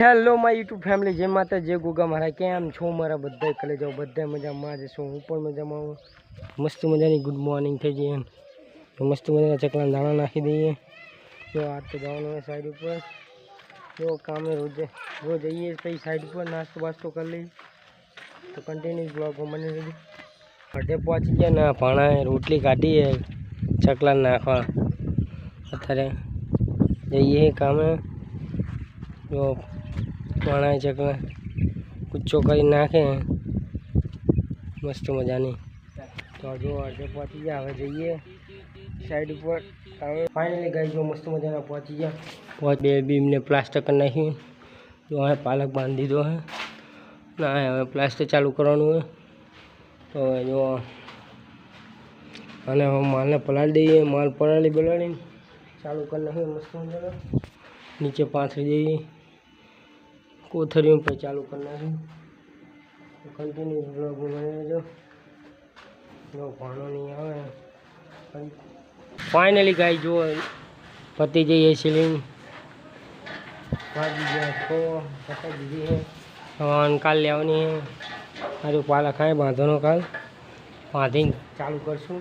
Hello my YouTube family, જય માતા જય ગોગા મારા. કેમ છો મારા બધા? કલે જાઓ બધા મજામાં જ છો, હું પણ મજામાં આવું. મસ્ત મજાની ગુડ મોર્નિંગ થઈ ગઈ એમ તો મસ્ત મજાના ચકલા દાણા નાખી દઈએ. તો આ તો જવાનું હોય સાઈડ ઉપર, જો કામે રોજ જઈએ પછી સાઈડ ઉપર નાસ્તો બાસ્તો કરી લઈએ. તો કન્ટિન્યુ બ્લોગમાં બની રહી. અડધે પહોંચી ગયા ને ભાણા રોટલી કાઢીએ ચકલા નાખવા. અત્યારે જઈએ કામે. જો પાણા ચકલા કૂચો કરી નાખે મસ્ત મજાની. તો જો અડધે પહોંચી ગયા, હવે જઈએ સાઈડ ઉપર. ફાઇનલી ગાઈ જો મસ્ત મજાના પહોંચી ગયા. બે બીમને પ્લાસ્ટર કરી નાખ્યું. જો હવે પાલક બાંધી દીધો હે ના, હવે પ્લાસ્ટર ચાલુ કરવાનું હોય. તો જો અને હવે માલને પલાળી દઈએ. માલ પલાળી ચાલુ કરી નાખીએ મસ્ત મજાનો. નીચે પાથરી દઈએ કોથળીઓ પર ચાલુ કરી નાખી. કન્ટિન્યુ બ્લોગ બનાવી જો ભાણો નહીં આવે. ફાઇનલી ગાઈ જો પતી જઈએ સીલિંગ વાગી ગયા તો પતાવી દીધી છે. હવે કાલ લેવાની છે. મારું પાલક ખાય બાંધવાનો કાલ બાંધીને ચાલુ કરશું.